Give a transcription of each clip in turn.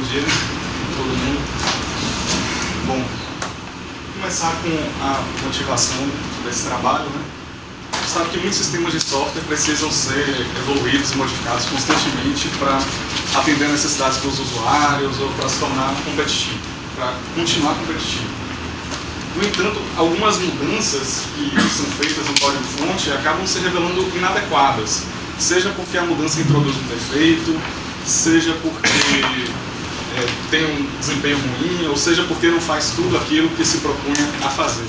dia a todo mundo. Bom, vou começar com a motivação desse trabalho, né? Você sabe que muitos sistemas de software precisam ser evoluídos e modificados constantemente para atender às necessidades dos usuários ou para se tornar competitivo, para continuar competitivo. No entanto, algumas mudanças que são feitas no código-fonte acabam se revelando inadequadas, seja porque a mudança introduz um defeito, seja porque tem um desempenho ruim, ou seja porque não faz tudo aquilo que se propunha a fazer.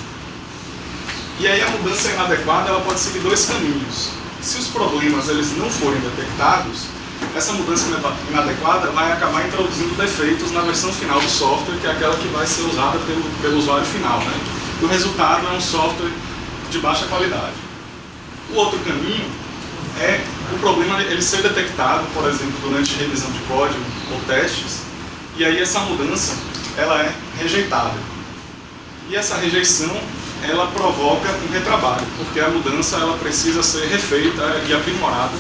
E aí a mudança inadequada ela pode seguir dois caminhos. Se os problemas eles não forem detectados, essa mudança inadequada vai acabar introduzindo defeitos na versão final do software, que é aquela que vai ser usada pelo usuário final, né? E o resultado é um software de baixa qualidade. O outro caminho é o problema ele ser detectado, por exemplo, durante revisão de código ou testes, e aí essa mudança ela é rejeitada. E essa rejeição ela provoca um retrabalho, porque a mudança ela precisa ser refeita e aprimorada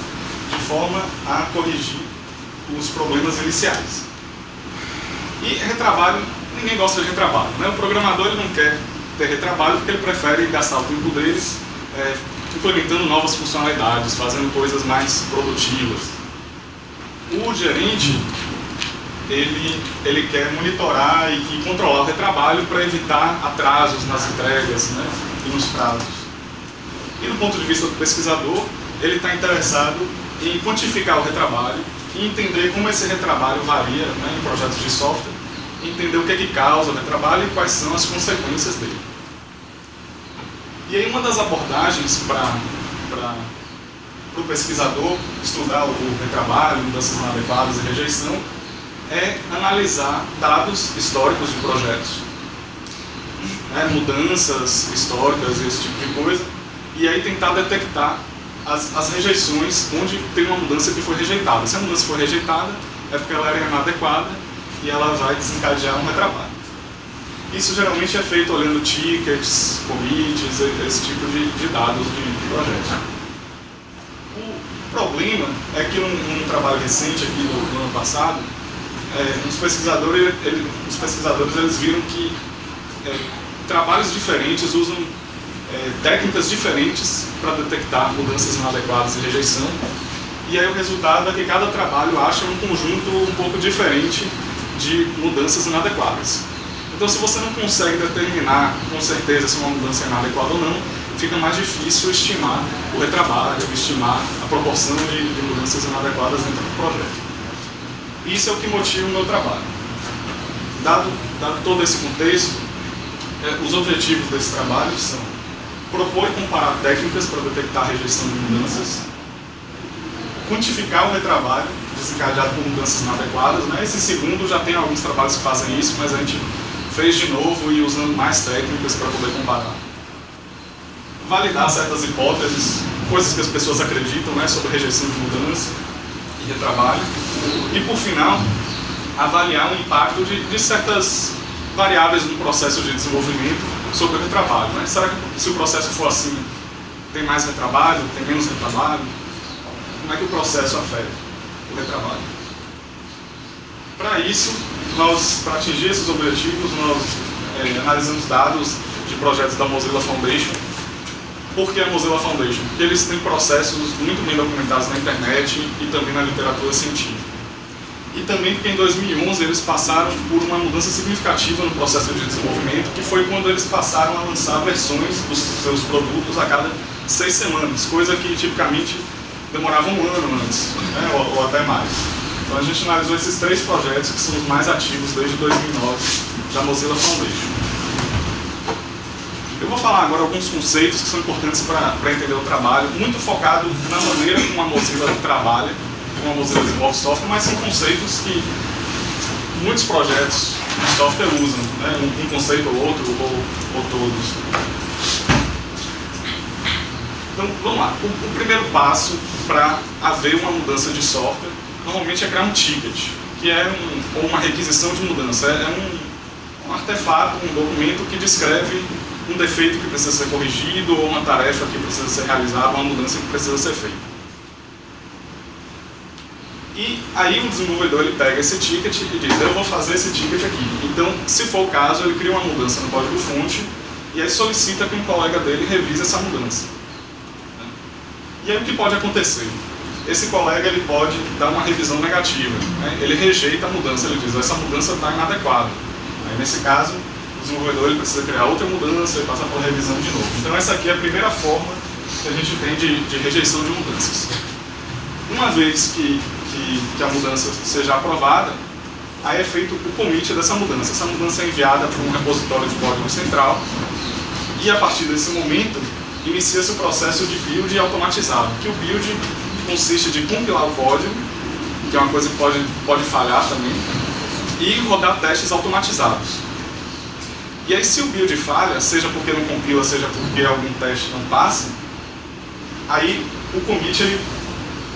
de forma a corrigir os problemas iniciais. E retrabalho, ninguém gosta de retrabalho, né? O programador ele não quer ter retrabalho porque ele prefere gastar o tempo dele implementando novas funcionalidades, fazendo coisas mais produtivas. O gerente ele quer monitorar e controlar o retrabalho para evitar atrasos nas entregas, né, e nos prazos. E do ponto de vista do pesquisador, ele está interessado em quantificar o retrabalho e entender como esse retrabalho varia, né, em projetos de software, entender o que é que causa o retrabalho e quais são as consequências dele. E aí uma das abordagens para o pesquisador estudar o retrabalho, mudanças inadequadas e rejeição, é analisar dados históricos de projetos, né, mudanças históricas e esse tipo de coisa, e aí tentar detectar as rejeições onde tem uma mudança que foi rejeitada. Se a mudança foi rejeitada, é porque ela era inadequada e ela vai desencadear um retrabalho. Isso geralmente é feito olhando tickets, commits, esse tipo de dados de projetos. O problema é que num trabalho recente aqui no ano passado, os pesquisadores eles viram que trabalhos diferentes usam técnicas diferentes para detectar mudanças inadequadas e rejeição, e aí o resultado é que cada trabalho acha um conjunto um pouco diferente de mudanças inadequadas. Então, se você não consegue determinar com certeza se uma mudança é inadequada ou não, fica mais difícil estimar o retrabalho, estimar a proporção de mudanças inadequadas dentro do projeto. Isso é o que motiva o meu trabalho. Dado todo esse contexto, os objetivos desse trabalho são propor e comparar técnicas para detectar a rejeição de mudanças, quantificar o retrabalho desencadeado por mudanças inadequadas, né? Esse segundo já tem alguns trabalhos que fazem isso, mas a gente fez de novo e usando mais técnicas para poder comparar. Validar certas hipóteses, coisas que as pessoas acreditam, né, sobre rejeição de mudança e retrabalho. E, por final, avaliar o impacto de certas variáveis no processo de desenvolvimento sobre o retrabalho, né? Será que se o processo for assim, tem mais retrabalho, tem menos retrabalho? Como é que o processo afeta o retrabalho? Para isso, para atingir esses objetivos, nós analisamos dados de projetos da Mozilla Foundation. Por que a Mozilla Foundation? Porque eles têm processos muito bem documentados na internet e também na literatura científica. E também porque em 2011 eles passaram por uma mudança significativa no processo de desenvolvimento, que foi quando eles passaram a lançar versões dos seus produtos a cada 6 semanas, coisa que tipicamente demorava um ano antes, né, ou até mais. Então a gente analisou esses 3 projetos que são os mais ativos desde 2009 da Mozilla Foundation. Eu vou falar agora alguns conceitos que são importantes para entender o trabalho, muito focado na maneira como a Mozilla trabalha, como a Mozilla desenvolve software, mas são conceitos que muitos projetos de software usam, né? Um conceito ou outro, ou todos. Então, vamos lá. O primeiro passo para haver uma mudança de software, normalmente é criar um ticket, que é ou uma requisição de mudança. É um artefato, um documento que descreve um defeito que precisa ser corrigido, ou uma tarefa que precisa ser realizada, uma mudança que precisa ser feita. E aí o desenvolvedor ele pega esse ticket e diz, eu vou fazer esse ticket aqui. Então, se for o caso, ele cria uma mudança no código-fonte e aí solicita que um colega dele revise essa mudança. E aí o que pode acontecer? Esse colega ele pode dar uma revisão negativa, né? Ele rejeita a mudança, ele diz, essa mudança está inadequada. Aí, nesse caso, o desenvolvedor ele precisa criar outra mudança e passar por revisão de novo. Então essa aqui é a primeira forma que a gente tem de rejeição de mudanças. Uma vez que a mudança seja aprovada, aí é feito o commit dessa mudança. Essa mudança é enviada para um repositório de código central e a partir desse momento inicia-se o processo de build automatizado, que o build consiste de compilar o código, que é uma coisa que pode falhar também, e rodar testes automatizados. E aí se o build falha, seja porque não compila, seja porque algum teste não passa, aí o commit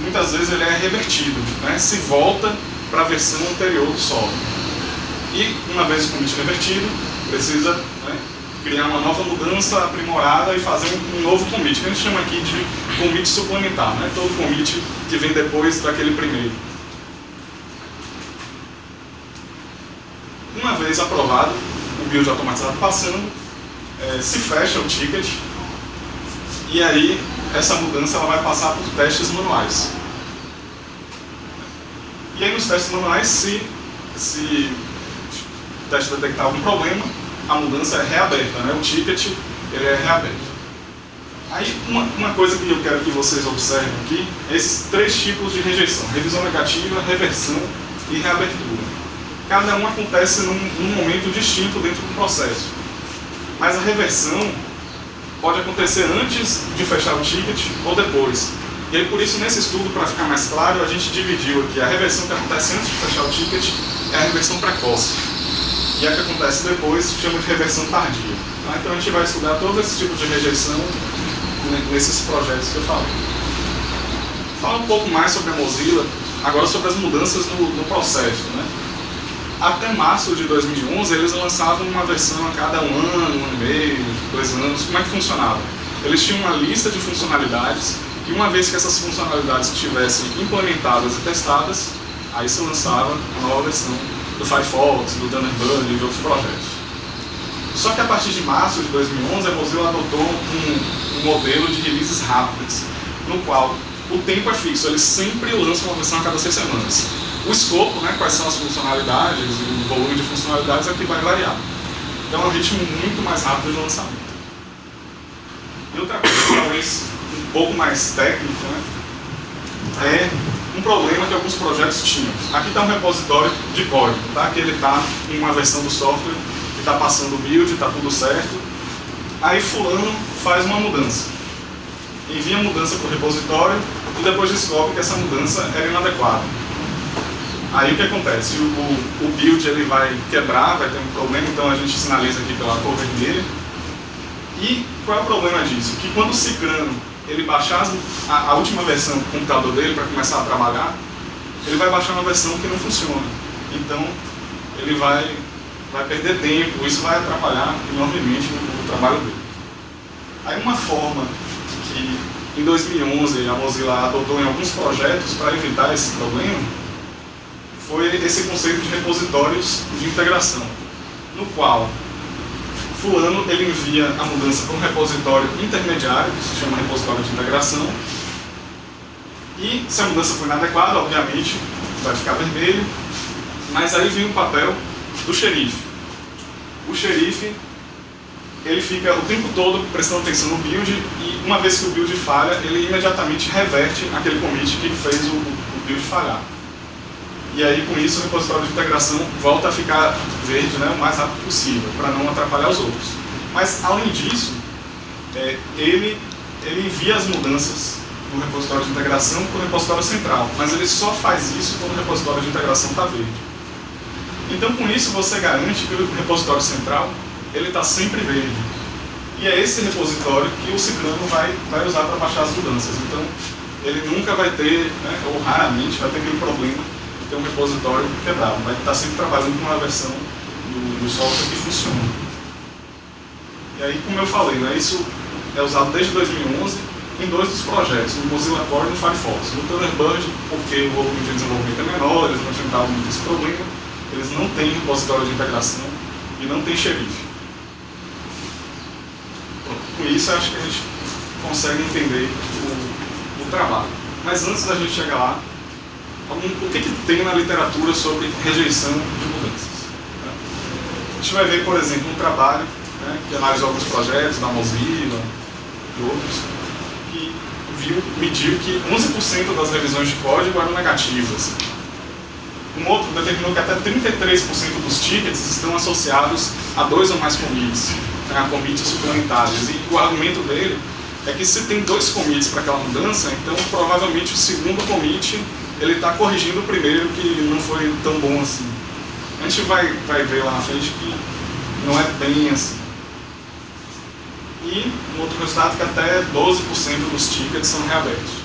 muitas vezes ele é revertido, né? Se volta para a versão anterior do software. E uma vez o commit revertido, precisa, né, criar uma nova mudança aprimorada e fazer um novo commit, que a gente chama aqui de commit suplementar, né? Todo commit que vem depois daquele primeiro. Uma vez aprovado, o build automatizado passando, se fecha o ticket e aí essa mudança ela vai passar por testes manuais. E aí nos testes manuais, se o teste detectar algum problema, a mudança é reaberta, né? O ticket ele é reaberto. Aí uma coisa que eu quero que vocês observem aqui é esses três tipos de rejeição: revisão negativa, reversão e reabertura. Cada um acontece num momento distinto dentro do processo. Mas a reversão pode acontecer antes de fechar o ticket ou depois. E aí por isso nesse estudo, para ficar mais claro, a gente dividiu aqui a reversão que acontece antes de fechar o ticket é a reversão precoce. E a que acontece depois se chama de reversão tardia. Tá? Então a gente vai estudar todos esses tipos de rejeição nesses projetos que eu falei. Fala um pouco mais sobre a Mozilla, agora sobre as mudanças no processo, né? Até março de 2011 eles lançavam uma versão a cada um ano e meio, 2 anos. Como é que funcionava? Eles tinham uma lista de funcionalidades e uma vez que essas funcionalidades estivessem implementadas e testadas, aí se lançava a nova versão do Firefox, do Thunderbird e de outros projetos. Só que a partir de março de 2011 a Mozilla adotou um modelo de releases rápidas, no qual o tempo é fixo, eles sempre lançam uma versão a cada 6 semanas. O escopo, né, quais são as funcionalidades, o volume de funcionalidades é o que vai variar. Então é um ritmo muito mais rápido de lançamento. E outra coisa, talvez um pouco mais técnico, né, é um problema que alguns projetos tinham. Aqui está um repositório de código, tá? Que ele está em uma versão do software que está passando o build, está tudo certo. Aí fulano faz uma mudança. Envia a mudança para o repositório e depois descobre que essa mudança era inadequada. Aí o que acontece? O build ele vai quebrar, vai ter um problema, então a gente sinaliza aqui pela cor vermelha. E qual é o problema disso? Que quando o ciclano ele baixar a última versão do computador dele para começar a trabalhar, ele vai baixar uma versão que não funciona. Então ele vai perder tempo, isso vai atrapalhar enormemente o trabalho dele. Aí uma forma que em 2011 a Mozilla adotou em alguns projetos para evitar esse problema foi esse conceito de repositórios de integração, no qual fulano ele envia a mudança para um repositório intermediário, que se chama repositório de integração, e se a mudança for inadequada, obviamente, vai ficar vermelho, mas aí vem o papel do xerife. O xerife ele fica o tempo todo prestando atenção no build e uma vez que o build falha, ele imediatamente reverte aquele commit que fez o build falhar. E aí, com isso, o repositório de integração volta a ficar verde, né, o mais rápido possível, para não atrapalhar os outros. Mas, além disso, ele envia as mudanças do repositório de integração para o repositório central, mas ele só faz isso quando o repositório de integração está verde. Então, com isso, você garante que o repositório central ele está sempre verde. E é esse repositório que o ciclano vai usar para baixar as mudanças. Então, ele nunca vai ter, né, ou raramente, vai ter aquele problema ter um repositório quebrado, vai estar sempre trabalhando com uma versão do software que funciona. E aí, como eu falei, né, isso é usado desde 2011 em dois dos projetos, no Mozilla Core e no Firefox. No Thunderbird, porque o volume de desenvolvimento é menor, eles não enfrentavam muito esse problema, eles não têm repositório de integração e não tem xerife. Com isso, acho que a gente consegue entender o trabalho. Mas antes da gente chegar lá, o que tem na literatura sobre rejeição de mudanças? A gente vai ver, por exemplo, um trabalho, né, que analisou alguns projetos da Mozilla e outros, que mediu que 11% das revisões de código eram negativas. Um outro determinou que até 33% dos tickets estão associados a 2 ou mais commits, né, a commits suplementares. E o argumento dele é que se tem 2 commits para aquela mudança, então provavelmente o segundo commit ele está corrigindo o primeiro que não foi tão bom assim. A gente vai ver lá na frente que não é bem assim. E um outro resultado é que até 12% dos tickets são reabertos.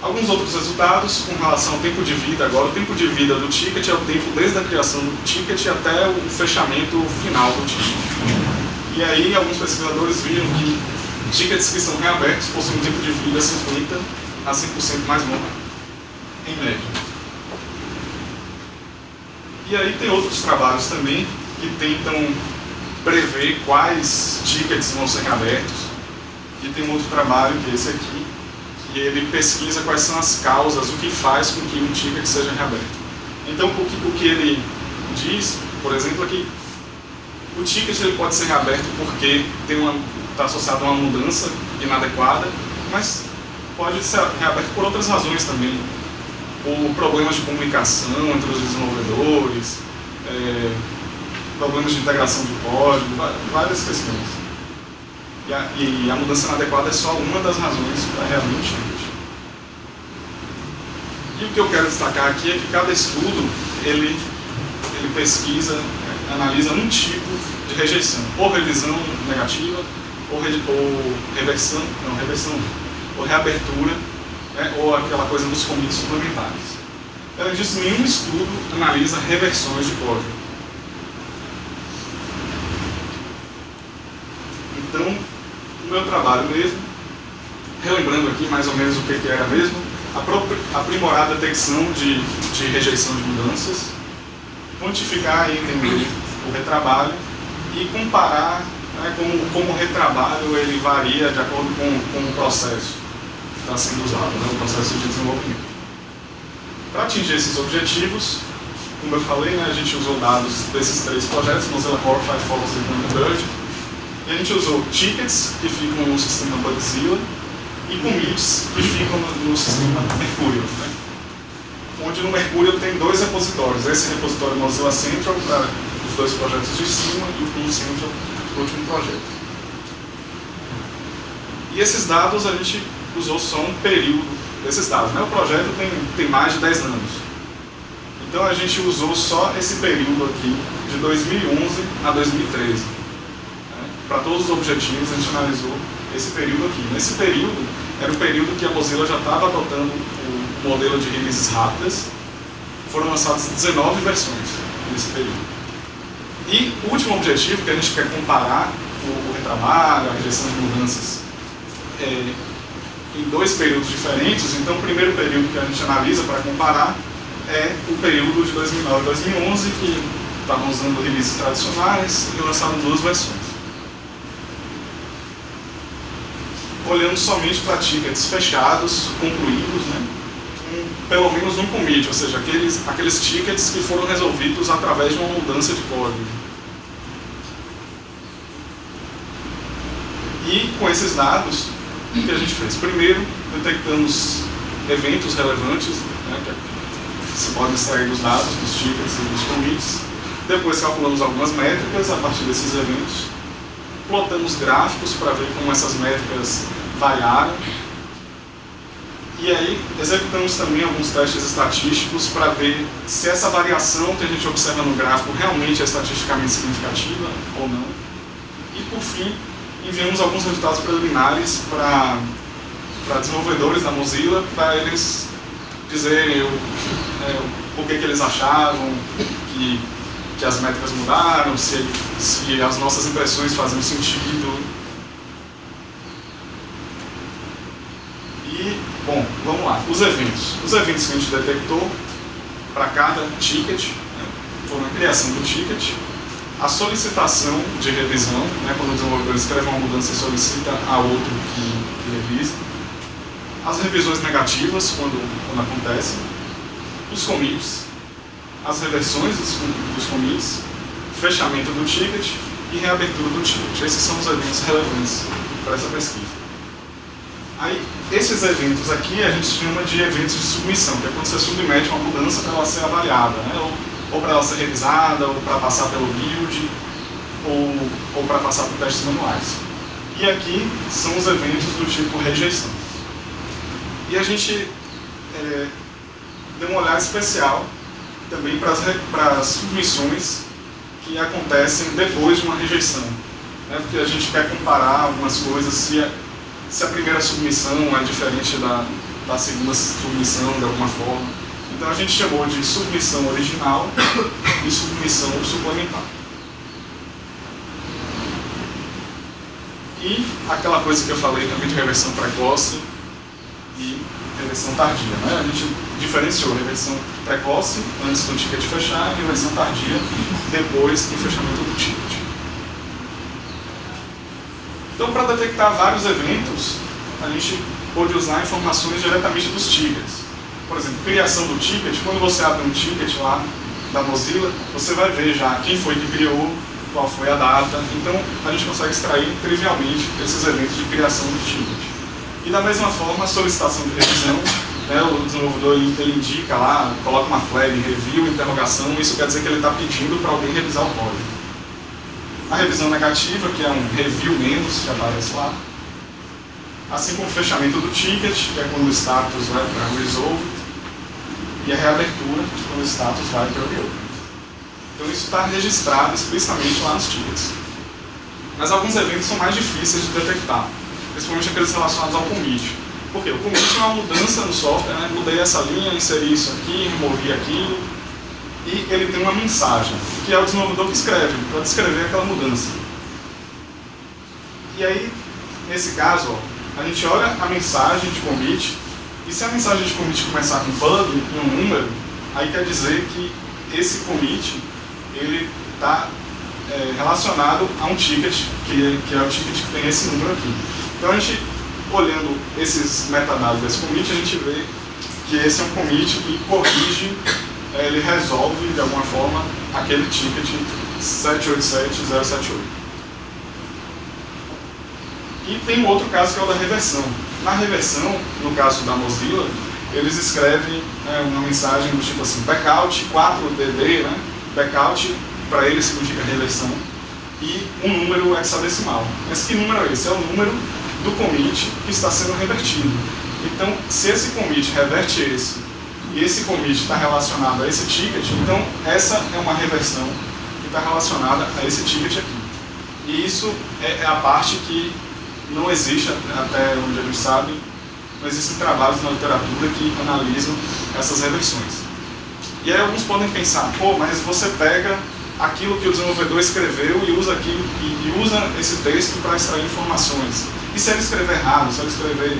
Alguns outros resultados com relação ao tempo de vida. Agora, o tempo de vida do ticket é o tempo desde a criação do ticket até o fechamento final do ticket. E aí, alguns pesquisadores viram que tickets que são reabertos possuem um tempo de vida 50% a 100% mais longo, em média. E aí tem outros trabalhos também que tentam prever quais tickets vão ser reabertos. E tem um outro trabalho, que é esse aqui, que ele pesquisa quais são as causas, o que faz com que um ticket seja reaberto. Então, o que ele diz, por exemplo, é que o ticket ele pode ser reaberto porque está associado a uma mudança inadequada, mas pode ser reaberto por outras razões também. Por problemas de comunicação entre os desenvolvedores, problemas de integração de código, várias questões. E a mudança inadequada é só uma das razões para realmente. E o que eu quero destacar aqui é que cada estudo ele pesquisa, analisa um tipo de rejeição, ou revisão negativa, ou reversão, ou reabertura, né, ou aquela coisa dos commits suplementares. Além disso, nenhum estudo analisa reversões de código. Então, o meu trabalho mesmo, relembrando aqui mais ou menos o que era mesmo, aprimorar a detecção de rejeição de mudanças, quantificar e entender o retrabalho e comparar, né, como o retrabalho ele varia de acordo com o processo que está sendo usado, né, o processo de desenvolvimento. Para atingir esses objetivos, como eu falei, né, a gente usou dados desses 3 projetos, Mozilla Core, Firefox e Thunderbird, e a gente usou tickets que ficam no sistema Bugzilla e commits que ficam no sistema Mercurial, né? Onde no Mercurial tem 2 repositórios, esse repositório Mozilla Central para os 2 projetos de cima e o Pool Central para o último projeto. E esses dados a gente usou só um período desses dados, né? O projeto tem mais de 10 anos. Então a gente usou só esse período aqui, de 2011 a 2013. Né? Para todos os objetivos a gente analisou esse período aqui. Nesse período, era o período que a Mozilla já estava adotando o modelo de releases rápidas. Foram lançadas 19 versões nesse período. E o último objetivo, que a gente quer comparar o retrabalho, a rejeição de mudanças, em 2 períodos diferentes. Então, o primeiro período que a gente analisa para comparar é o período de 2009 e 2011, que estavam usando releases tradicionais e lançaram 2 versões. Olhando somente para tickets fechados, concluídos, né, pelo menos um commit, ou seja, aqueles tickets que foram resolvidos através de uma mudança de código. E com esses dados, o que a gente fez? Primeiro, detectamos eventos relevantes, né, que se podem extrair dos dados, dos tickets e dos commits. Depois calculamos algumas métricas a partir desses eventos. Plotamos gráficos para ver como essas métricas variaram. E aí executamos também alguns testes estatísticos para ver se essa variação que a gente observa no gráfico realmente é estatisticamente significativa ou não. E por fim, enviamos alguns resultados preliminares para desenvolvedores da Mozilla, para eles dizerem por que eles achavam que as métricas mudaram, se as nossas impressões faziam sentido. Bom, vamos lá. Os eventos. Os eventos que a gente detectou para cada ticket, né, foram a criação do ticket, a solicitação de revisão, né, quando o desenvolvedor escreve uma mudança e solicita a outro que revise, as revisões negativas, quando acontecem, os commits, as reversões dos commits, fechamento do ticket e reabertura do ticket. Esses são os eventos relevantes para essa pesquisa. Aí, esses eventos aqui a gente chama de eventos de submissão, que é quando você submete uma mudança para ela ser avaliada, né? Ou para ela ser revisada, ou para passar pelo build, ou para passar por testes manuais. E aqui são os eventos do tipo rejeição. E a gente deu um olhar especial também para as submissões que acontecem depois de uma rejeição, né? Porque a gente quer comparar algumas coisas, se a primeira submissão é diferente da segunda submissão de alguma forma. Então a gente chamou de submissão original e submissão suplementar. E aquela coisa que eu falei também de reversão precoce e reversão tardia, né? A gente diferenciou reversão precoce antes do ticket fechar e reversão tardia depois do fechamento do ticket. Então, para detectar vários eventos, a gente pode usar informações diretamente dos tickets. Por exemplo, criação do ticket, quando você abre um ticket lá da Mozilla, você vai ver já quem foi que criou, qual foi a data. Então, a gente consegue extrair trivialmente esses eventos de criação do ticket. E da mesma forma, a solicitação de revisão, né, o desenvolvedor ele indica lá, coloca uma flag, review, interrogação, isso quer dizer que ele está pedindo para alguém revisar o código. A revisão negativa, que é um review menos, que aparece lá. Assim como o fechamento do ticket, que é quando o status vai para resolved. E a reabertura, quando o status vai para reopened. Então isso está registrado explicitamente lá nos tickets. Mas alguns eventos são mais difíceis de detectar, principalmente aqueles relacionados ao commit. Por quê? O commit é uma mudança no software, né? Mudei essa linha, inseri isso aqui, removi aquilo. E ele tem uma mensagem, que é o desenvolvedor que escreve, para descrever aquela mudança. E aí, nesse caso, ó, a gente olha a mensagem de commit, e se a mensagem de commit começar com bug e um número, aí quer dizer que esse commit ele está relacionado a um ticket, que é o ticket que tem esse número aqui. Então a gente, olhando esses metadados desse commit, a gente vê que esse é um commit que corrige, ele resolve de alguma forma aquele ticket 787078. E tem um outro caso que é o da reversão. Na reversão, no caso da Mozilla, eles escrevem uma mensagem do tipo assim, backout 4DD, né? Backout para ele significa reversão, e um número hexadecimal. Mas que número é esse? É o número do commit que está sendo revertido. Então, se esse commit reverte esse, e esse commit está relacionado a esse ticket, então essa é uma reversão que está relacionada a esse ticket aqui. E isso é a parte que não existe, até onde a gente sabe, não existem trabalhos na literatura que analisam essas reversões. E aí alguns podem pensar, pô, mas você pega aquilo que o desenvolvedor escreveu e usa aquilo, e usa esse texto para extrair informações. E se ele escrever errado, se ele escrever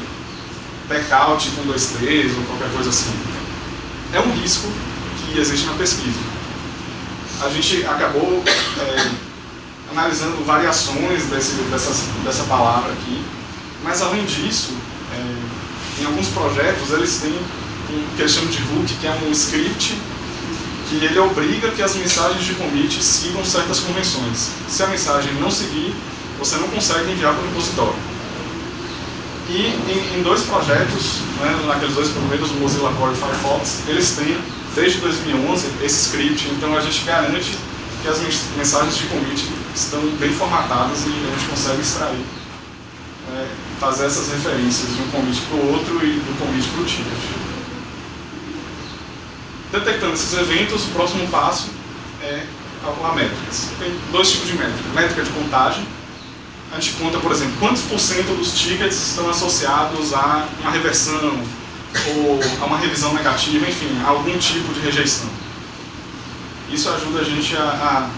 backout com 2 T's ou qualquer coisa assim? É um risco que existe na pesquisa. A gente acabou analisando variações dessa palavra aqui, mas além disso, em alguns projetos eles têm o que eles chamam de hook, que é um script que ele obriga que as mensagens de commit sigam certas convenções. Se a mensagem não seguir, você não consegue enviar para o repositório. E em 2 projetos, né, naqueles 2 primeiros, o Mozilla Core e o Firefox, eles têm, desde 2011, esse script. Então a gente garante que as mensagens de commit estão bem formatadas e a gente consegue extrair, fazer essas referências de um commit para o outro e do commit para o ticket. Detectando esses eventos, o próximo passo é calcular métricas. Tem 2 tipos de métrica. Métrica de contagem. A gente conta, por exemplo, quantos por cento dos tickets estão associados a uma reversão ou a uma revisão negativa, enfim, a algum tipo de rejeição. Isso ajuda a gente a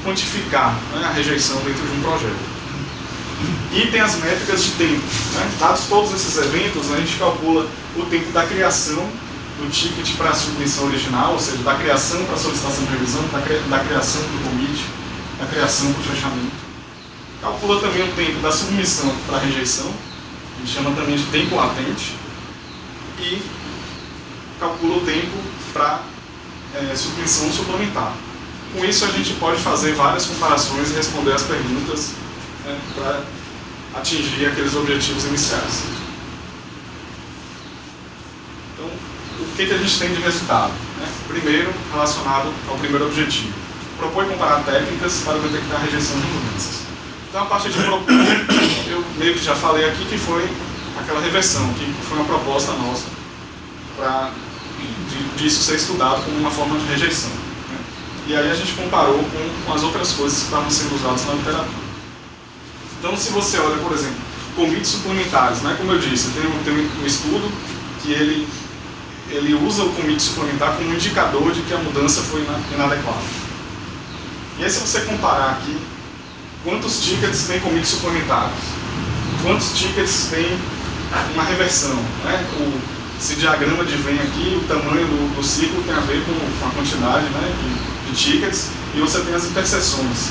quantificar, né, a rejeição dentro de um projeto. E tem as métricas de tempo, né? Dados todos esses eventos, a gente calcula o tempo da criação do ticket para a submissão original, ou seja, da criação para a solicitação de revisão, da criação para o commit, da criação para o fechamento. Calcula também o tempo da submissão para a rejeição, a gente chama também de tempo latente, e calcula o tempo para submissão suplementar. Com isso a gente pode fazer várias comparações e responder as perguntas, né, para atingir aqueles objetivos iniciais. Então, o que a gente tem de resultado? Né? Primeiro, relacionado ao primeiro objetivo. Propõe comparar técnicas para detectar a rejeição de mudanças. Então, a partir de propor, eu meio que já falei aqui que foi aquela reversão, que foi uma proposta nossa para disso ser estudado como uma forma de rejeição. Né? E aí a gente comparou com as outras coisas que estavam sendo usadas na literatura. Então, se você olha, por exemplo, commits suplementares, né? Como eu disse, tem um estudo que ele usa o commit suplementar como indicador de que a mudança foi inadequada. E aí, se você comparar aqui, quantos tickets tem commits suplementares? Quantos tickets tem uma reversão? Né? Esse diagrama de Venn aqui, o tamanho do ciclo tem a ver com a quantidade, né, de tickets, e você tem as interseções.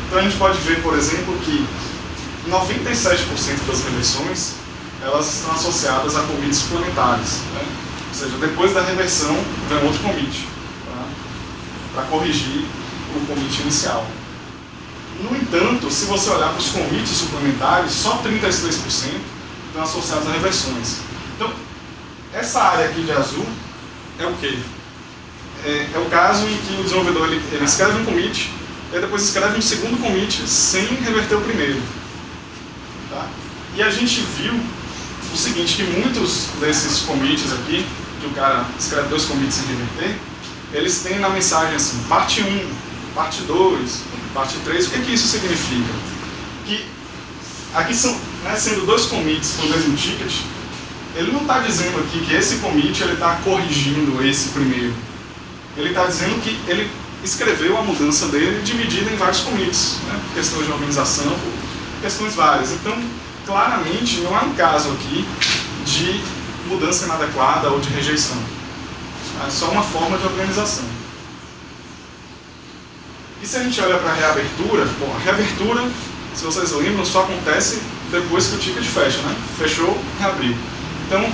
Então a gente pode ver, por exemplo, que 97% das reversões elas estão associadas a commits suplementares. Né? Ou seja, depois da reversão vem outro commit para corrigir o commit inicial. No entanto, se você olhar para os commits suplementares, só 33% estão associados a reversões. Então, essa área aqui de azul é o quê? É o caso em que o desenvolvedor ele escreve um commit e depois escreve um segundo commit sem reverter o primeiro. Tá? E a gente viu o seguinte, que muitos desses commits aqui, que o cara escreve 2 commits sem reverter, eles têm na mensagem assim, parte 1, parte 2, parte 3. O que isso significa? Que aqui são, né, sendo 2 commits para o mesmo ticket, ele não está dizendo aqui que esse commit está corrigindo esse primeiro. Ele está dizendo que ele escreveu a mudança dele dividida em vários commits, né, por questões de organização, por questões várias. Então, claramente, não há um caso aqui de mudança inadequada ou de rejeição. É só uma forma de organização. E se a gente olha para a reabertura, bom, a reabertura, se vocês lembram, só acontece depois que o ticket fecha, né? Fechou, reabriu. Então,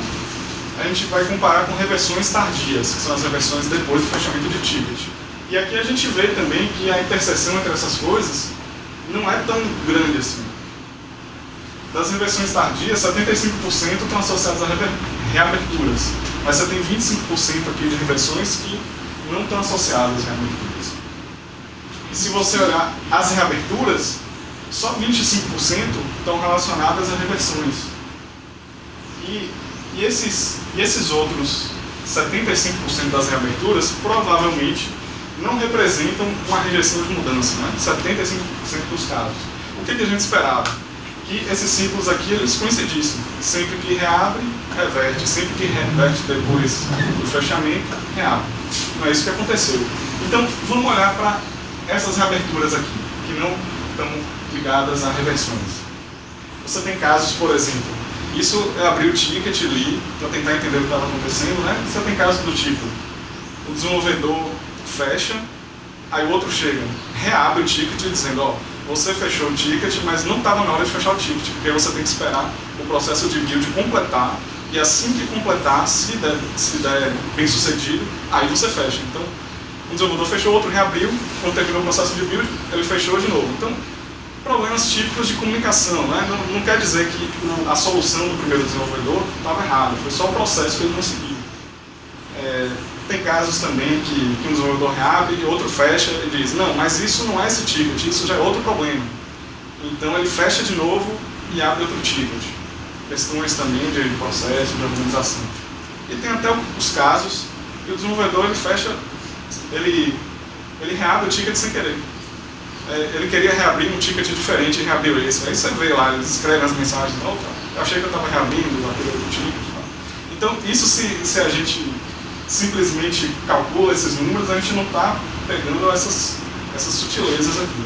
a gente vai comparar com reversões tardias, que são as reversões depois do fechamento de ticket. E aqui a gente vê também que a interseção entre essas coisas não é tão grande assim. Das reversões tardias, 75% estão associadas a reaberturas, mas você tem 25% aqui de reversões que não estão associadas a reaberturas. E se você olhar as reaberturas, só 25% estão relacionadas a reversões. E esses outros 75% das reaberturas provavelmente não representam uma rejeição de mudança, né? 75% dos casos. O que a gente esperava? Que esses ciclos aqui eles coincidissem. Sempre que reabre, reverte. Sempre que reverte depois do fechamento, reabre. Não é isso que aconteceu. Então, vamos olhar para essas reaberturas aqui, que não estão ligadas a reversões. Você tem casos, por exemplo, isso é abrir o ticket ali para tentar entender o que estava acontecendo, né? Você tem casos do tipo, o desenvolvedor fecha, aí o outro chega, reabre o ticket dizendo, ó, você fechou o ticket, mas não estava na hora de fechar o ticket, porque você tem que esperar o processo de build completar, e assim que completar, se der bem sucedido, aí você fecha. Então, um desenvolvedor fechou, o outro reabriu, quando terminou o processo de build, ele fechou de novo. Então, problemas típicos de comunicação, né? Não quer dizer que a solução do primeiro desenvolvedor estava errada, foi só o processo que ele não seguiu. Tem casos também que um desenvolvedor reabre e outro fecha e diz, não, mas isso não é esse ticket, isso já é outro problema. Então ele fecha de novo e abre outro ticket. Questões também de processo, de organização. E tem até os casos que o desenvolvedor ele fecha, ele reabre o ticket sem querer. Ele queria reabrir um ticket diferente e reabriu esse. Aí você vê lá, eles escrevem as mensagens, opa, eu achei que eu estava reabrindo aquele outro ticket. Então, isso se a gente simplesmente calcula esses números, a gente não está pegando essas sutilezas aqui.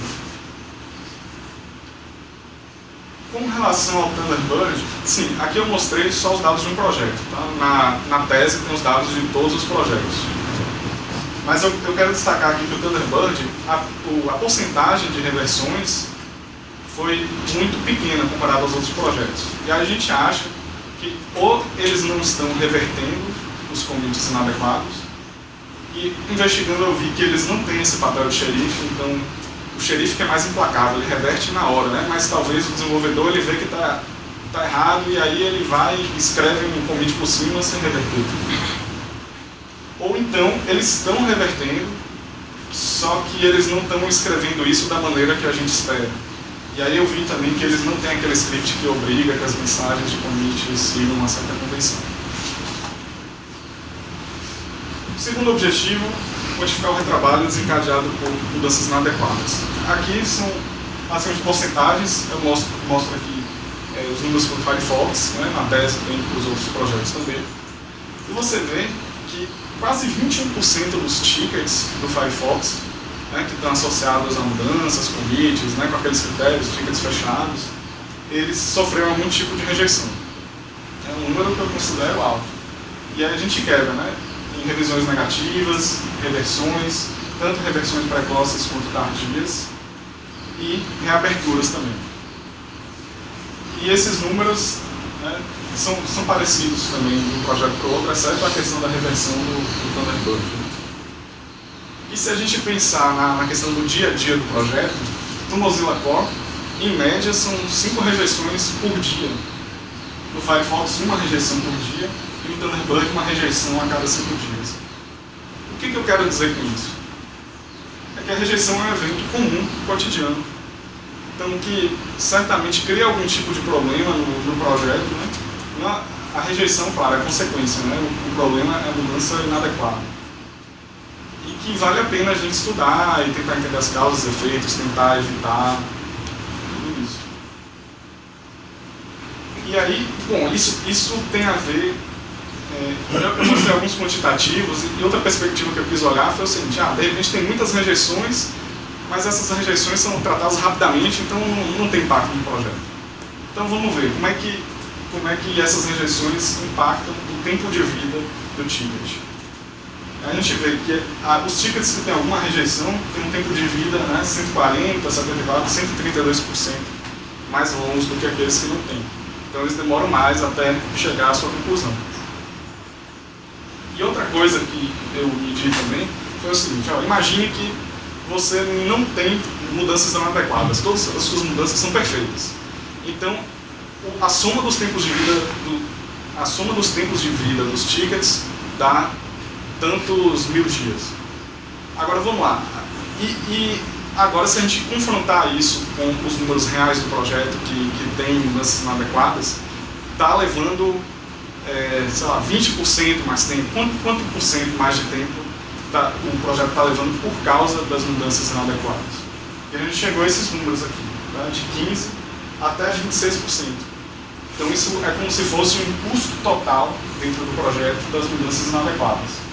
Com relação ao Thunderbird, sim, aqui eu mostrei só os dados de um projeto. Tá? Na tese tem os dados de todos os projetos. Mas eu quero destacar aqui que o Thunderbird, a porcentagem de reversões foi muito pequena comparada aos outros projetos. E aí a gente acha que ou eles não estão revertendo os commits inadequados, e investigando eu vi que eles não têm esse papel de xerife, então o xerife que é mais implacável, ele reverte na hora, né? Mas talvez o desenvolvedor ele vê que está errado e aí ele vai e escreve um commit por cima sem reverter. Ou então eles estão revertendo, só que eles não estão escrevendo isso da maneira que a gente espera. E aí eu vi também que eles não têm aquele script que obriga que as mensagens de commit sigam uma certa convenção. O segundo objetivo, modificar o retrabalho desencadeado por mudanças inadequadas. Aqui são as porcentagens, eu mostro aqui os números para o Firefox, né, na tese tem para os outros projetos também. E você vê que quase 21% dos tickets do Firefox, né, que estão associados a mudanças, commits, né, com aqueles critérios, tickets fechados, eles sofreram algum tipo de rejeição. É um número que eu considero alto. E aí a gente quebra, né, em revisões negativas, reversões, tanto reversões precoces quanto tardias, e reaberturas também. E esses números, né, são parecidos também de um projeto para o outro, exceto a questão da reversão do Thunderbird. E se a gente pensar na questão do dia a dia do projeto, no Mozilla Core, em média, são 5 rejeições por dia. No Firefox, 1 rejeição por dia, e no Thunderbird, 1 rejeição a cada 5 dias. O que eu quero dizer com isso? É que a rejeição é um evento comum, cotidiano. Então, que certamente cria algum tipo de problema no projeto, né? A rejeição, claro, é consequência, né? O problema é a mudança inadequada. E que vale a pena a gente estudar e tentar entender as causas, efeitos, tentar evitar tudo isso. E aí, bom, isso tem a ver... eu mostrei alguns quantitativos e outra perspectiva que eu quis olhar foi o seguinte, de repente tem muitas rejeições, mas essas rejeições são tratadas rapidamente, então não tem impacto no projeto. Então vamos ver como é que essas rejeições impactam o tempo de vida do ticket. A gente vê que os tickets que têm alguma rejeição têm um tempo de vida, né, 140, 74, 132% mais longos do que aqueles que não têm. Então eles demoram mais até chegar à sua conclusão. E outra coisa que eu medi também foi o seguinte, imagine que você não tem mudanças inadequadas, todas as suas mudanças são perfeitas. Então, a soma dos tempos de vida dos tickets dá tantos 1000 dias. Agora vamos lá. E agora, se a gente confrontar isso com os números reais do projeto que tem mudanças inadequadas, está levando, sei lá, 20% mais tempo. Quanto por cento mais de tempo o projeto está levando por causa das mudanças inadequadas? E a gente chegou a esses números aqui, tá? De 15% até 26%. Então isso é como se fosse um custo total dentro do projeto das mudanças inadequadas.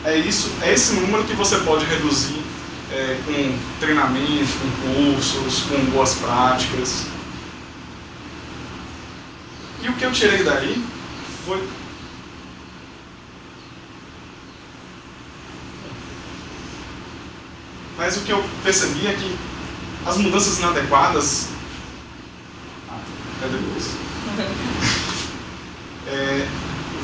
É esse número que você pode reduzir com treinamento, com cursos, com boas práticas. E o que eu tirei daí foi... Mas o que eu percebi é que as mudanças inadequadas...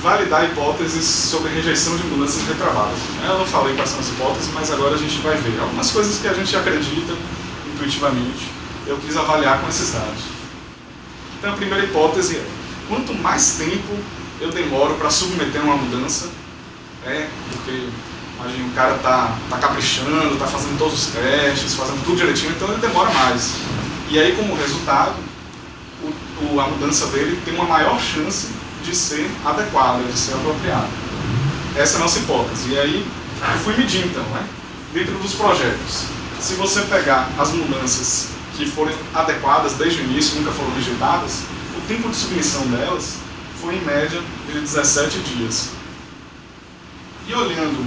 validar hipóteses sobre rejeição de mudanças retravadas. Eu não falei quais são as hipóteses, mas agora a gente vai ver. Algumas coisas que a gente acredita intuitivamente, eu quis avaliar com esses dados. Então a primeira hipótese é, quanto mais tempo eu demoro para submeter uma mudança, porque imagina, o cara está caprichando, está fazendo todos os testes, fazendo tudo direitinho, então ele demora mais. E aí, como resultado, a mudança dele tem uma maior chance de ser adequada, de ser apropriada. Essa é a nossa hipótese. E aí, eu fui medir então, dentro dos projetos. Se você pegar as mudanças que forem adequadas desde o início, nunca foram rejeitadas, o tempo de submissão delas foi em média de 17 dias. E olhando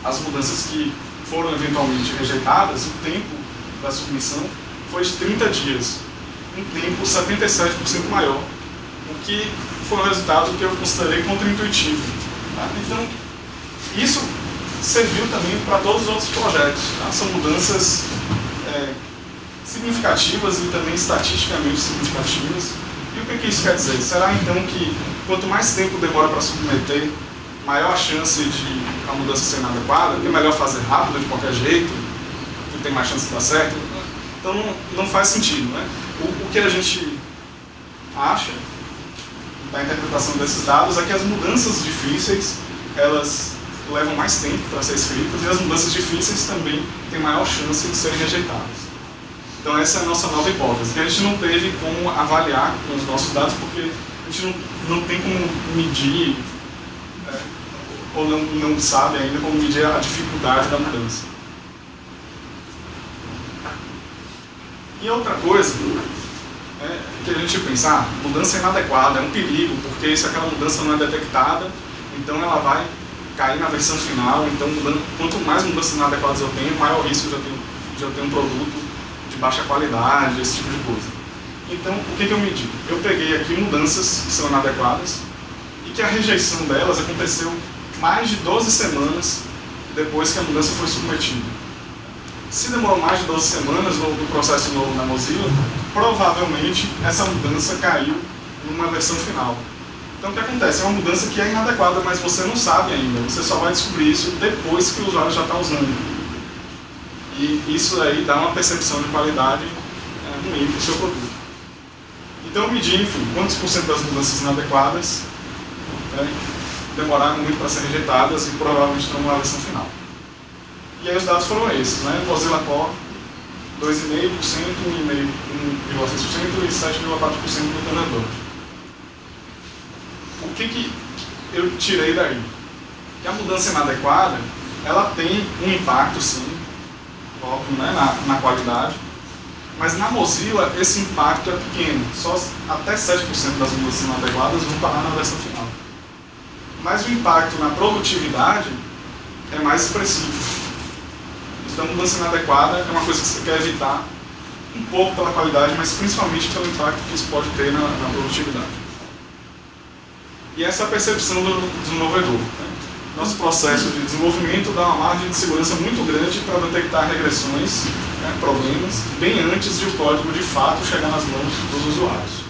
as mudanças que foram eventualmente rejeitadas, o tempo da submissão foi de 30 dias. um tempo 77% maior, o que foi um resultado que eu considerei contraintuitivo. Tá? Então, isso serviu também para todos os outros projetos. Tá? São mudanças significativas e também estatisticamente significativas. E o que isso quer dizer? Será então que quanto mais tempo demora para submeter, maior a chance de a mudança ser inadequada, que é melhor fazer rápido de qualquer jeito, que tem mais chance de dar certo? Então não faz sentido, né? O que a gente acha da interpretação desses dados é que as mudanças difíceis, elas levam mais tempo para ser escritas, e as mudanças difíceis também têm maior chance de serem rejeitadas. Então essa é a nossa nova hipótese, que a gente não teve como avaliar com os nossos dados, porque a gente não tem como medir, ou não sabe ainda como medir a dificuldade da mudança. E outra coisa que a gente pensa, mudança inadequada, é um perigo, porque se aquela mudança não é detectada, então ela vai cair na versão final. Então quanto mais mudanças inadequadas eu tenho, maior risco de eu ter um produto de baixa qualidade, esse tipo de coisa. Então, o que eu medi? Eu peguei aqui mudanças que são inadequadas e que a rejeição delas aconteceu mais de 12 semanas depois que a mudança foi submetida. Se demorou mais de 12 semanas no processo novo na Mozilla, provavelmente essa mudança caiu numa versão final. Então, o que acontece? É uma mudança que é inadequada, mas você não sabe ainda. Você só vai descobrir isso depois que o usuário já está usando. E isso aí dá uma percepção de qualidade ruim para o seu produto. Então eu medi, enfim, quantos por cento das mudanças inadequadas demoraram muito para serem rejeitadas e provavelmente estão na versão final. E aí os dados foram esses, né? Mozilla Core, 2,5%, 1,6% e 7,4% do Thunderbird. O que eu tirei daí? Que a mudança inadequada, ela tem um impacto, sim, óbvio, né, na qualidade, mas na Mozilla esse impacto é pequeno, só até 7% das mudanças inadequadas vão parar na versão final. Mas o impacto na produtividade é mais expressivo. Então, mudança inadequada é uma coisa que você quer evitar, um pouco pela qualidade, mas principalmente pelo impacto que isso pode ter na produtividade. E essa é a percepção do desenvolvedor. Né? Nosso processo de desenvolvimento dá uma margem de segurança muito grande para detectar regressões, problemas, bem antes de o código de fato chegar nas mãos dos usuários.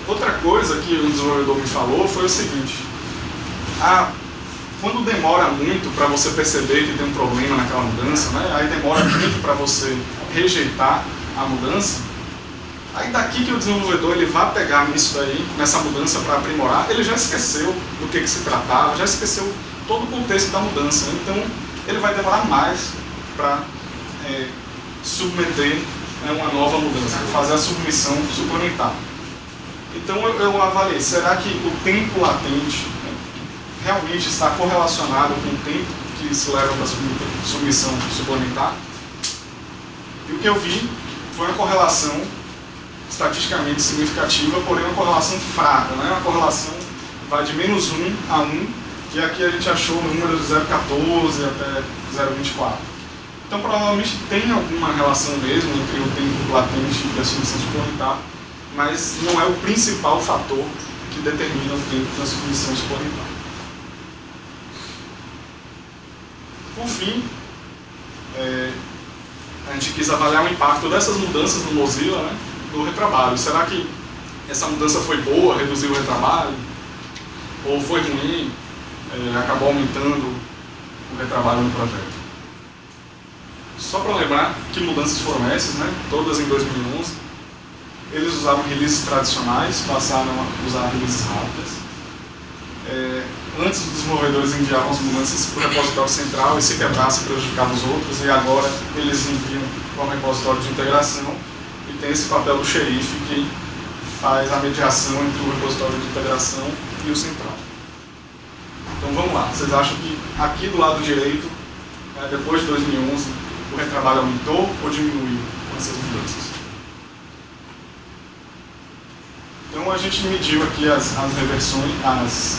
Outra coisa que o desenvolvedor me falou foi o seguinte: quando demora muito para você perceber que tem um problema naquela mudança, né, aí demora muito para você rejeitar a mudança, aí daqui que o desenvolvedor ele vai pegar nisso daí, nessa mudança para aprimorar, ele já esqueceu do que se tratava, já esqueceu todo o contexto da mudança. Então ele vai demorar mais para submeter uma nova mudança, fazer a submissão suplementar. Então eu avaliei, será que o tempo latente realmente está correlacionado com o tempo que se leva para a submissão suplementar? E o que eu vi foi uma correlação estatisticamente significativa, porém uma correlação fraca, né? Uma correlação que vai de -1 a 1, e aqui a gente achou números de 0,14 até 0,24. Então provavelmente tem alguma relação mesmo entre o tempo latente e a submissão suplementar, mas não é o principal fator que determina o tempo da submissão suplementar. Por fim, a gente quis avaliar o impacto dessas mudanças no Mozilla, né, no retrabalho. Será que essa mudança foi boa, reduziu o retrabalho? Ou foi ruim, acabou aumentando o retrabalho no projeto? Só para lembrar que mudanças foram essas, né, todas em 2011. Eles usavam releases tradicionais, passaram a usar releases rápidas. Antes os desenvolvedores enviavam as mudanças para o repositório central e se quebrasse prejudicava os outros, e agora eles enviam para um repositório de integração e tem esse papel do xerife que faz a mediação entre o repositório de integração e o central. Então vamos lá, vocês acham que aqui do lado direito, depois de 2011, o retrabalho aumentou ou diminuiu com essas mudanças? Então a gente mediu aqui as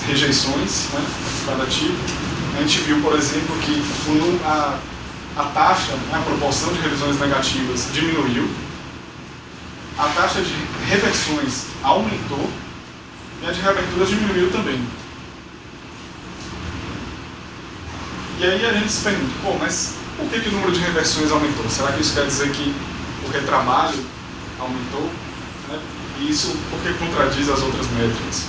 rejeições, né, de cada tipo. A gente viu, por exemplo, que a taxa, né, a proporção de revisões negativas diminuiu, a taxa de reversões aumentou e a de reaberturas diminuiu também. E aí a gente se pergunta, pô, mas por que o número de reversões aumentou? Será que isso quer dizer que o retrabalho aumentou? Né? E isso porque contradiz as outras métricas.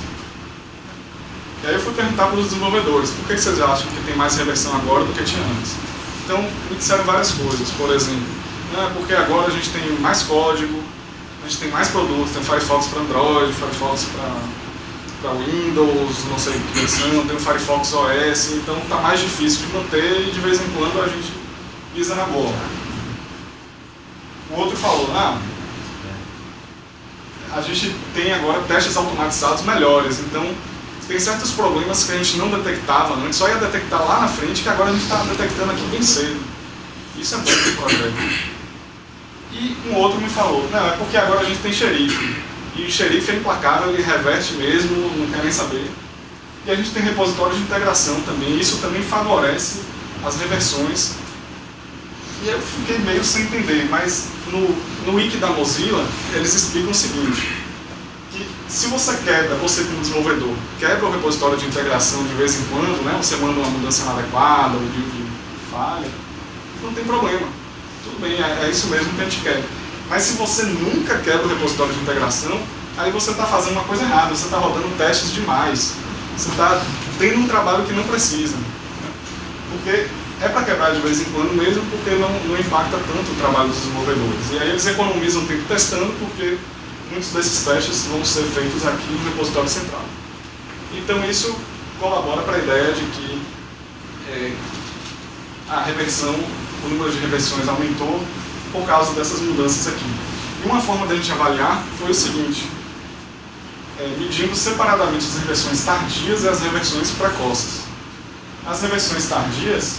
E aí eu fui perguntar para os desenvolvedores, por que vocês acham que tem mais reversão agora do que tinha antes? Então, me disseram várias coisas, por exemplo, porque agora a gente tem mais código, a gente tem mais produtos, tem Firefox para Android, Firefox para Windows, não sei o que pensando, tem o Firefox OS, então está mais difícil de manter e de vez em quando a gente pisa na bola. O outro falou, a gente tem agora testes automatizados melhores, então tem certos problemas que a gente não detectava antes, só ia detectar lá na frente, que agora a gente está detectando aqui bem cedo. Isso é bom para o projeto. E um outro me falou, não, é porque agora a gente tem xerife. E o xerife é implacável, ele reverte mesmo, não quer nem saber. E a gente tem repositório de integração também, isso também favorece as reversões. E eu fiquei meio sem entender, mas no wiki da Mozilla, eles explicam o seguinte, que se você quebra, você como desenvolvedor, quebra o repositório de integração de vez em quando, né, você manda uma mudança inadequada, um build falha, não tem problema. Tudo bem, é isso mesmo que a gente quer. Mas se você nunca quebra o repositório de integração, aí você está fazendo uma coisa errada, você está rodando testes demais. Você está tendo um trabalho que não precisa. Né? Porque é para quebrar de vez em quando mesmo, porque não impacta tanto o trabalho dos desenvolvedores. E aí eles economizam tempo testando, porque muitos desses testes vão ser feitos aqui no repositório central. Então isso colabora para a ideia de que a reversão, o número de reversões aumentou por causa dessas mudanças aqui. E uma forma de a gente avaliar foi o seguinte, medindo separadamente as reversões tardias e as reversões precoces. As reversões tardias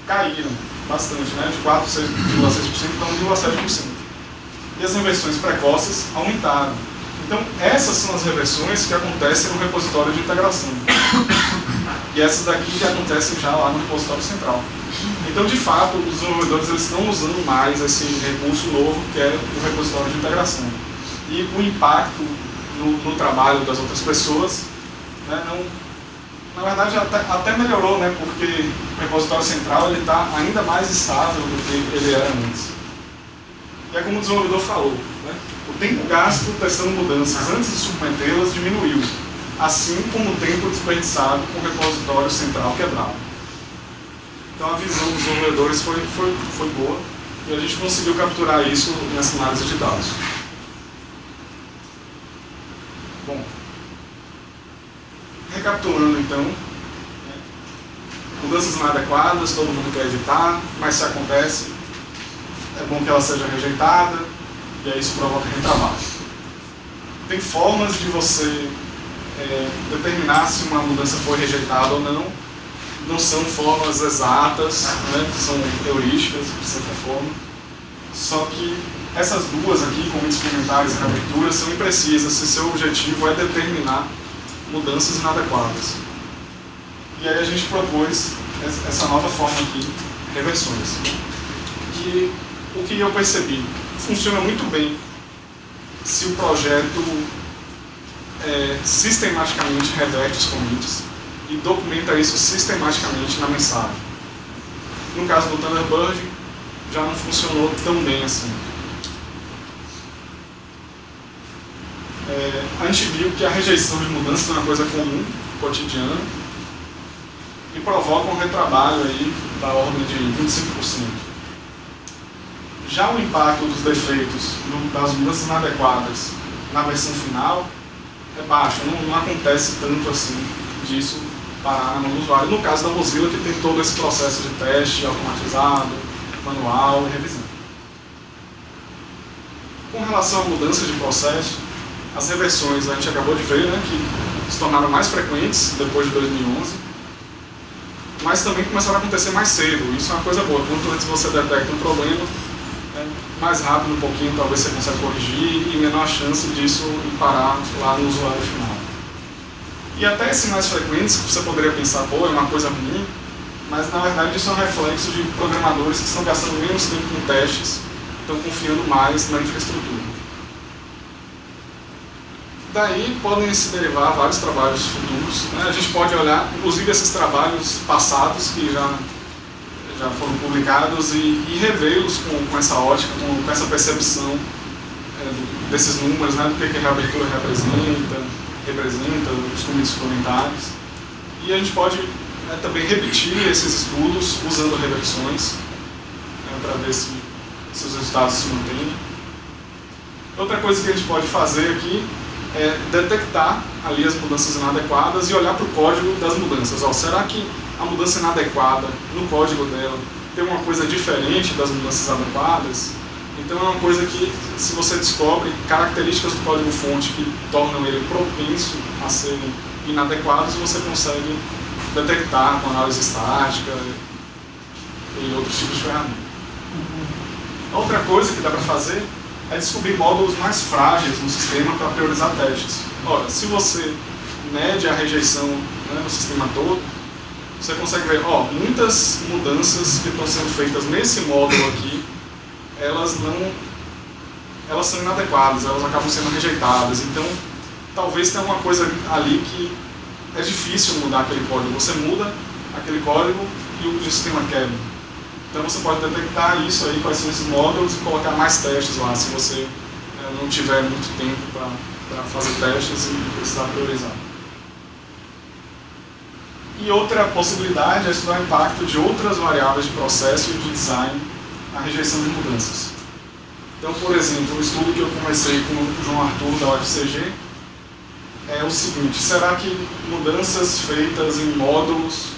caíram bastante, né, de 4,6% para 1,7%. E as reversões precoces aumentaram. Então, essas são as reversões que acontecem no repositório de integração. E essas daqui que acontecem já lá no repositório central. Então, de fato, os desenvolvedores eles estão usando mais esse recurso novo que é o repositório de integração. E o impacto no trabalho das outras pessoas, né, na verdade, até melhorou, né, porque o repositório central está ainda mais estável do que ele era antes. E é como o desenvolvedor falou, né, o tempo gasto testando mudanças antes de submetê-las diminuiu, assim como o tempo desperdiçado com o repositório central quebrado. Então a visão dos desenvolvedores foi boa e a gente conseguiu capturar isso nessa análise de dados. Bom, recapitulando então, mudanças inadequadas, todo mundo quer evitar, mas se acontece, é bom que ela seja rejeitada e aí isso provoca retrabalho. Tem formas de você determinar se uma mudança foi rejeitada ou não são formas exatas, né, são heurísticas, de certa forma. Só que essas duas aqui, commits complementares e reaberturas, são imprecisas se seu objetivo é determinar mudanças inadequadas. E aí a gente propôs essa nova forma aqui, reversões. E o que eu percebi, funciona muito bem se o projeto sistematicamente reverte os commits e documenta isso sistematicamente na mensagem. No caso do Thunderbird, já não funcionou tão bem assim. A gente viu que a rejeição de mudanças é uma coisa comum, cotidiana, e provoca um retrabalho aí da ordem de 25%. Já o impacto dos defeitos, das mudanças inadequadas na versão final, é baixo, não acontece tanto assim disso parar na mão do usuário. No caso da Mozilla, que tem todo esse processo de teste automatizado, manual e revisão. Com relação à mudança de processo, as reversões a gente acabou de ver, né, que se tornaram mais frequentes depois de 2011, mas também começaram a acontecer mais cedo. Isso é uma coisa boa. Quanto antes você detecta um problema, mais rápido um pouquinho talvez você consiga corrigir e menor a chance disso parar lá no usuário final. E até esses mais frequentes, você poderia pensar, pô, é uma coisa ruim, mas na verdade isso é um reflexo de programadores que estão gastando menos tempo com testes, estão confiando mais na infraestrutura. Daí podem se derivar vários trabalhos futuros, né? A gente pode olhar, inclusive, esses trabalhos passados que já foram publicados e revê-los com essa ótica, com essa percepção desses números, né? Do que a reabertura representa, os commits suplementares. E a gente pode também repetir esses estudos usando reversões, para ver se os resultados se mantêm. Outra coisa que a gente pode fazer aqui é detectar ali as mudanças inadequadas e olhar para o código das mudanças. Será que a mudança inadequada no código dela tem uma coisa diferente das mudanças adequadas? Então é uma coisa que, se você descobre características do código-fonte que tornam ele propenso a serem inadequados, você consegue detectar com análise estática e outros tipos de ferramentas. Outra coisa que dá para fazer é descobrir módulos mais frágeis no sistema para priorizar testes. Ora, se você mede a rejeição, né, no sistema todo, você consegue ver, muitas mudanças que estão sendo feitas nesse módulo aqui, elas são inadequadas, elas acabam sendo rejeitadas. Então, talvez tenha uma coisa ali que é difícil mudar aquele código. Você muda aquele código e o sistema quebra. Então você pode detectar isso aí, quais são esses módulos, e colocar mais testes lá, se você não tiver muito tempo para fazer testes e precisar priorizar. E outra possibilidade é estudar o impacto de outras variáveis de processo e de design na rejeição de mudanças. Então, por exemplo, o estudo que eu comecei com o João Arthur da UFCG é o seguinte: será que mudanças feitas em módulos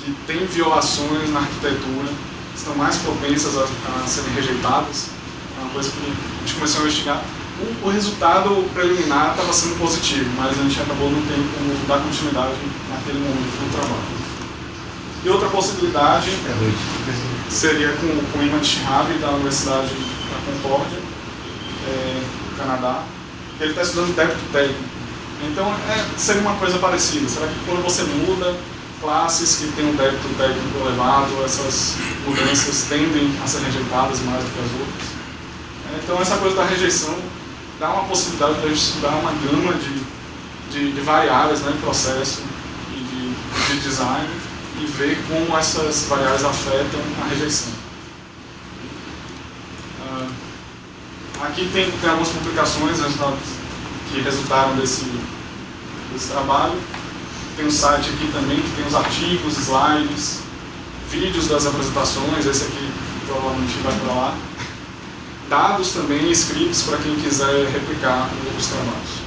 que têm violações na arquitetura estão mais propensas a serem rejeitadas? É uma coisa que a gente começou a investigar. O resultado preliminar estava sendo positivo, mas a gente acabou não tendo como dar continuidade naquele momento do trabalho. E outra possibilidade seria com o Imad Shihab, da Universidade da Concórdia, no Canadá, que ele está estudando débito técnico. Então, seria uma coisa parecida. Será que quando você muda classes que têm um débito técnico elevado, essas mudanças tendem a ser rejeitadas mais do que as outras? Então, essa coisa da rejeição dá uma possibilidade de a gente estudar uma gama de variáveis, né, de processo e de design, e ver como essas variáveis afetam a rejeição. Aqui tem algumas publicações, né, que resultaram desse trabalho. Tem um site aqui também que tem os artigos, slides, vídeos das apresentações, esse aqui provavelmente vai para lá. Dados também, scripts para quem quiser replicar os trabalhos.